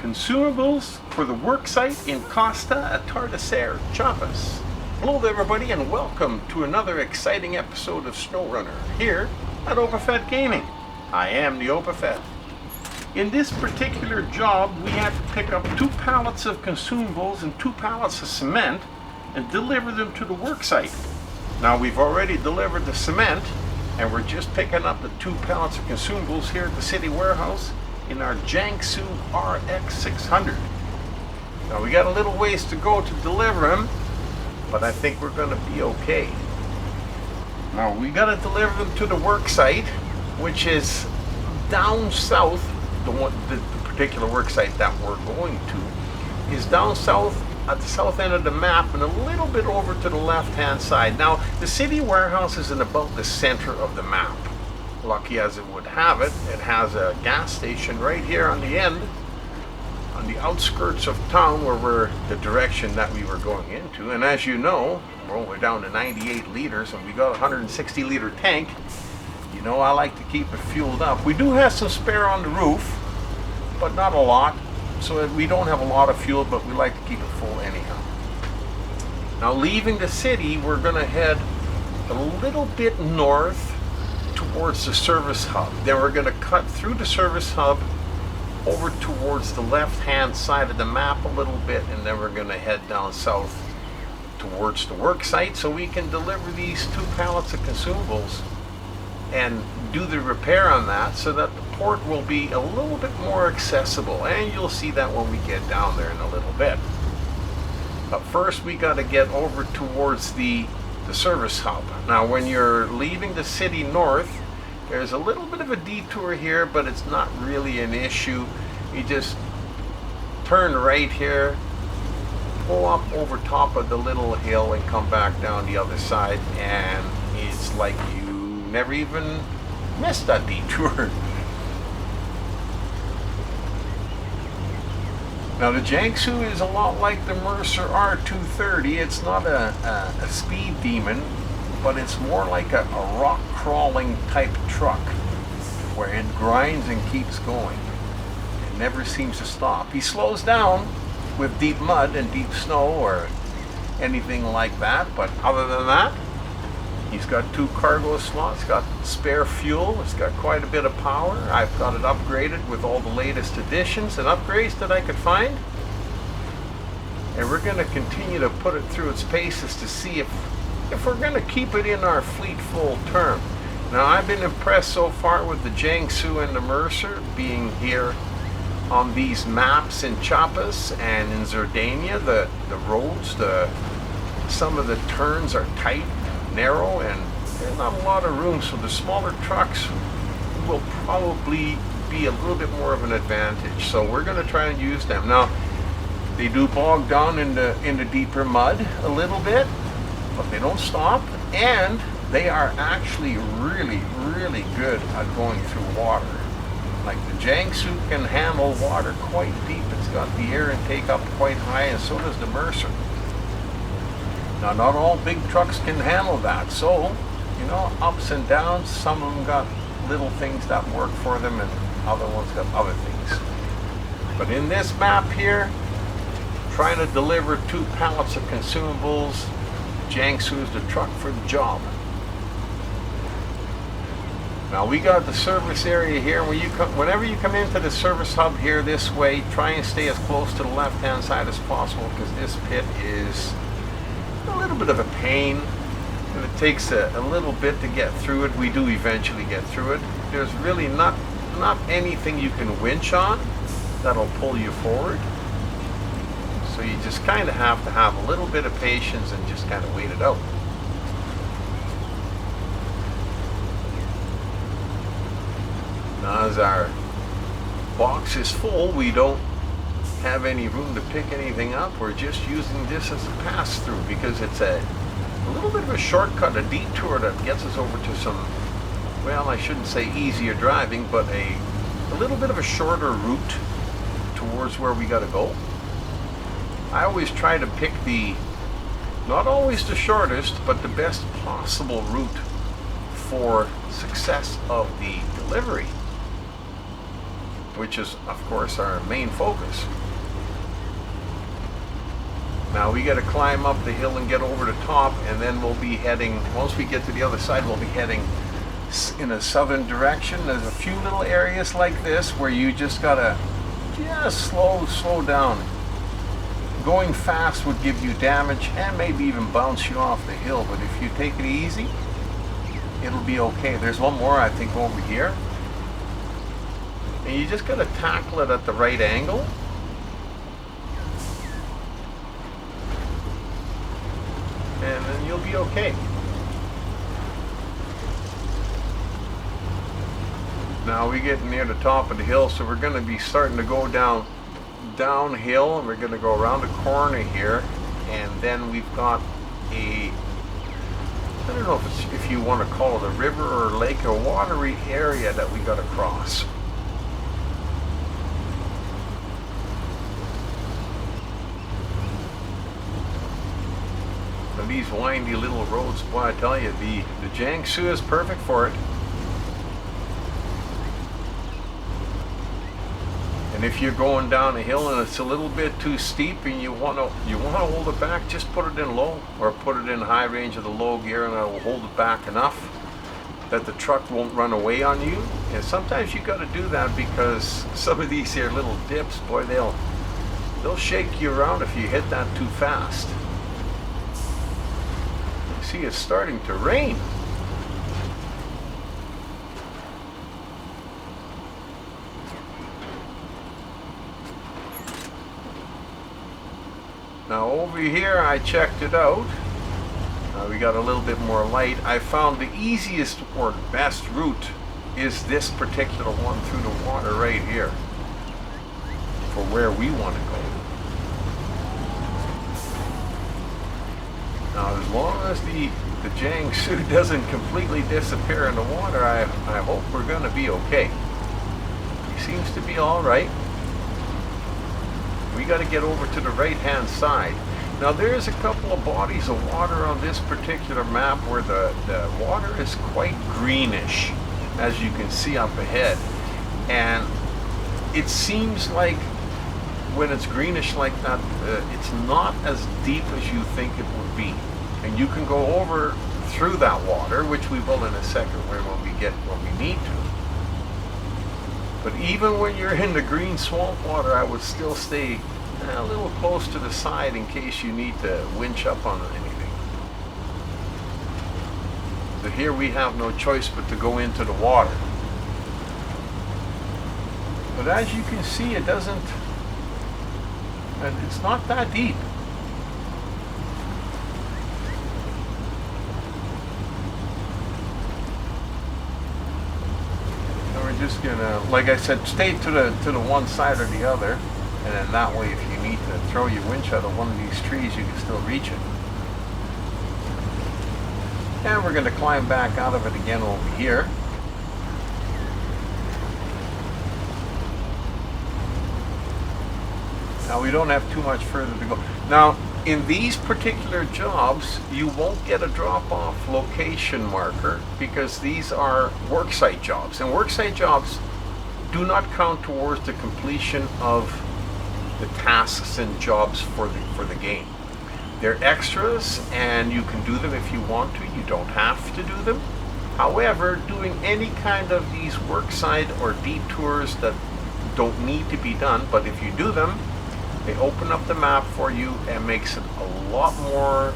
Consumables for the Worksite in Costa Atardecer, Chiapas. Hello there everybody and welcome to another exciting episode of SnowRunner here at OpaFed Gaming. I am the OpaFed. In this particular job we had to pick up 2 pallets of consumables and 2 pallets of cement and deliver them to the worksite. Now we've already delivered the cement and we're just picking up the 2 pallets of consumables here at the city warehouse in our Jangsu RX600. Now we got a little ways to go to deliver them, but I think we're going to be okay. Now we got to deliver them to the work site, which is down south. The particular work site that we're going to is down south at the south end of the map and a little bit over to the left hand side. Now the city warehouse is in about the center of the map. Lucky as it would have it, it has a gas station right here on the end, on the outskirts of town where we're the direction that we were going into. And as you know, well, we're down to 98 liters and we got a 160 liter tank. You know, I like to keep it fueled up. We do have some spare on the roof, but not a lot. So we don't have a lot of fuel, but we like to keep it full anyhow. Now leaving the city, we're gonna head a little bit north towards the service hub. Then we're going to cut through the service hub over towards the left hand side of the map a little bit, and then we're going to head down south towards the work site so we can deliver these 2 pallets of consumables and do the repair on that so that the port will be a little bit more accessible, and you'll see that when we get down there in a little bit. But first we got to get over towards the service hub. Now when you're leaving the city north, there's a little bit of a detour here, but it's not really an issue. You just turn right here, pull up over top of the little hill and come back down the other side, and it's like you never even missed that detour. Now the Jangsu is a lot like the Mercer R230. It's not a speed demon, but it's more like a rock crawling type truck where it grinds and keeps going. It never seems to stop. He slows down with deep mud and deep snow or anything like that, but other than that, he's got 2 cargo slots, got spare fuel, it's got quite a bit of power. I've got it upgraded with all the latest additions and upgrades that I could find. And we're going to continue to put it through its paces to see if we're going to keep it in our fleet full term. Now I've been impressed so far with the Jangsu and the Mercer being here on these maps in Chiapas and in Zardania. The roads, some of the turns are tight, narrow, and there's not a lot of room, so the smaller trucks will probably be a little bit more of an advantage. So we're going to try and use them. Now they do bog down in the deeper mud a little bit, but they don't stop, and they are actually really good at going through water. Like the Jangsu can handle water quite deep. It's got the air intake up quite high, and so does the Mercer. Now, not all big trucks can handle that, so, you know, ups and downs. Some of them got little things that work for them, and other ones got other things. But in this map here, trying to deliver 2 pallets of consumables, Jangsu is the truck for the job. Now we got the service area here. Whenever you come into the service hub here this way, try and stay as close to the left-hand side as possible, because this pit is a little bit of a pain, and it takes a little bit to get through it. We do eventually get through it. There's really not anything you can winch on that'll pull you forward, so you just kind of have to have a little bit of patience and just kind of wait it out. Now as our box is full, we don't have any room to pick anything up. We're just using this as a pass-through because it's a little bit of a shortcut, a detour that gets us over to some, well, I shouldn't say easier driving, but a little bit of a shorter route towards where we got to go. I always try to pick not always the shortest, but the best possible route for success of the delivery. which is of course our main focus. Now we got to climb up the hill and get over the top, and then we'll be heading, once we get to the other side, we'll be heading in a southern direction. There's a few little areas like this where you just gotta slow down. Going fast would give you damage and maybe even bounce you off the hill, but if you take it easy, it'll be okay. There's one more, I think, over here. And you just gotta tackle it at the right angle. And then you'll be okay. Now we get near the top of the hill, so we're going to be starting to go downhill, and we're going to go around the corner here, and then we've got I don't know if you want to call it a river or a lake or watery area that we got to cross. These windy little roads, boy, I tell you, the Jangsu is perfect for it. And if you're going down a hill and it's a little bit too steep and you want to hold it back, just put it in low or put it in high range of the low gear, and it will hold it back enough that the truck won't run away on you. And sometimes you got to do that because some of these here little dips, boy, they'll shake you around if you hit that too fast. See, it's starting to rain. Now over here I checked it out. We got a little bit more light. I found the easiest or best route is this particular one through the water right here for where we want to go. Now, as long as the Jangsu doesn't completely disappear in the water, I hope we're going to be okay. He seems to be all right. We got to get over to the right-hand side. Now, there's a couple of bodies of water on this particular map where the water is quite greenish, as you can see up ahead. And it seems like when it's greenish like that, it's not as deep as you think it would be. And you can go over through that water, which we will in a second when we need to. But even when you're in the green swamp water, I would still stay a little close to the side in case you need to winch up on anything. But here we have no choice but to go into the water. But as you can see, it's not that deep. So we're just gonna, like I said, stay to the one side or the other, and then that way, if you need to throw your winch out of one of these trees, you can still reach it. And we're gonna climb back out of it again over here. Now we don't have too much further to go. Now in these particular jobs, you won't get a drop-off location marker because these are worksite jobs. And worksite jobs do not count towards the completion of the tasks and jobs for the game. They're extras and you can do them if you want to. You don't have to do them. However, doing any kind of these worksite or detours that don't need to be done, but if you do them, they open up the map for you and makes it a lot more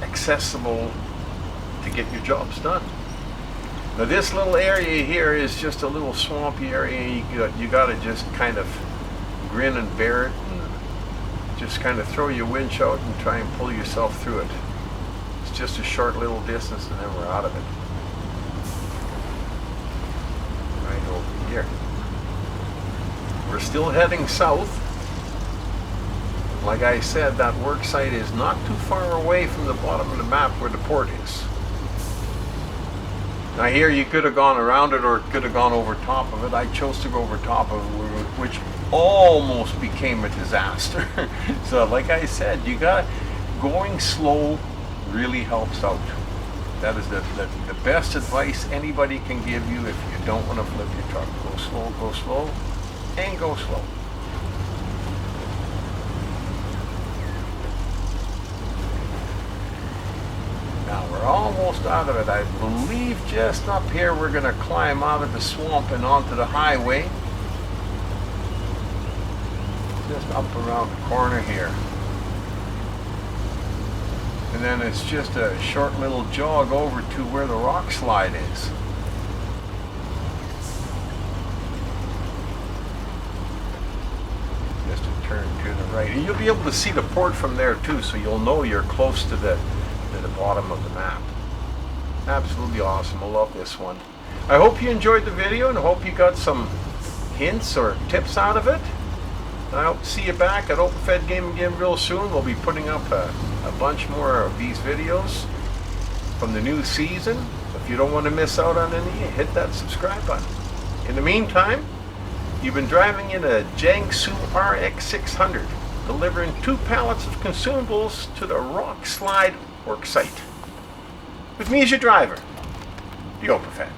accessible to get your jobs done. Now this little area here is just a little swampy area, and you got to just kind of grin and bear it and just kind of throw your winch out and try and pull yourself through it. It's just a short little distance and then we're out of it. Right over here. We're still heading south. Like I said, that work site is not too far away from the bottom of the map where the port is. Now here you could have gone around it or could have gone over top of it. I chose to go over top of it, which almost became a disaster. So like I said, going slow really helps out. That is the best advice anybody can give you if you don't want to flip your truck. Go slow, and go slow. Now we're almost out of it. I believe just up here we're going to climb out of the swamp and onto the highway. Just up around the corner here. And then it's just a short little jog over to where the rock slide is. Just a turn to the right. And you'll be able to see the port from there too, so you'll know you're close to the bottom of the map. Absolutely awesome. I love this one. I hope you enjoyed the video and I hope you got some hints or tips out of it. And I hope to see you back at OpenFed Game again real soon. We'll be putting up a bunch more of these videos from the new season. So if you don't want to miss out on any, hit that subscribe button. In the meantime, you've been driving in a Jangsu RX600, delivering 2 pallets of consumables to the rock slide Worksite. With me as your driver, the OpenFed.